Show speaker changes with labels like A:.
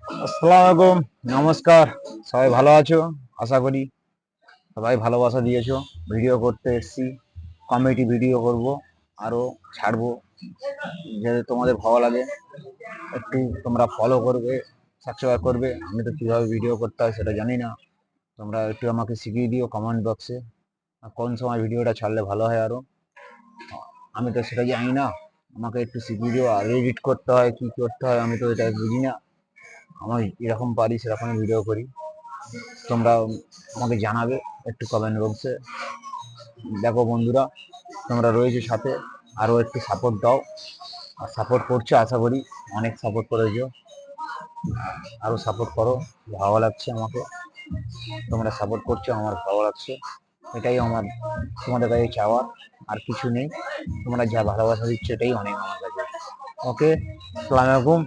A: আসসালামু আলাইকুম, নমস্কার। সবাই ভালো আছো? আশা করি সবাই ভালোবাসা দিয়েছো। ভিডিও করতে এসেছি, কমেডি ভিডিও করব, আরো ছাড়বো। যাতে তোমাদের ভালো লাগে, একটু তোমরা ফলো করবে, সাবস্ক্রাইব করবে। আমি তো কিভাবে ভিডিও করতে হয় সেটা জানি না, তোমরা একটু আমাকে শিখিয়ে দিও কমেন্ট বক্সে কোন সময় ভিডিওটা ছাড়লে ভালো হয়। আরো আমি তো সেটা জানি না, আমাকে একটু শিখিয়ে দিও। আর এডিট করতে হয়, কি করতে হয়, আমি তো এটা বুঝি না। আমি এরকম পারি সেরকম ভিডিও করি। তোমরা আমাকে জানাবে একটু কমেন্ট বক্সে। দেখো বন্ধুরা, তোমরা রয়েছে সাথে, আরও একটু সাপোর্ট দাও। আর সাপোর্ট করছো, আশা করি অনেক সাপোর্ট করেছো, আরও সাপোর্ট করো। ভালো লাগছে আমাকে, তোমরা সাপোর্ট করছো, আমার ভালো লাগছে। এটাই আমার তোমাদের কাছে চাওয়ার, আর কিছু নেই। তোমরা যা ভালোবাসা দিচ্ছ এটাই অনেক আমার কাছে। ওকে, আসসালামু আলাইকুম।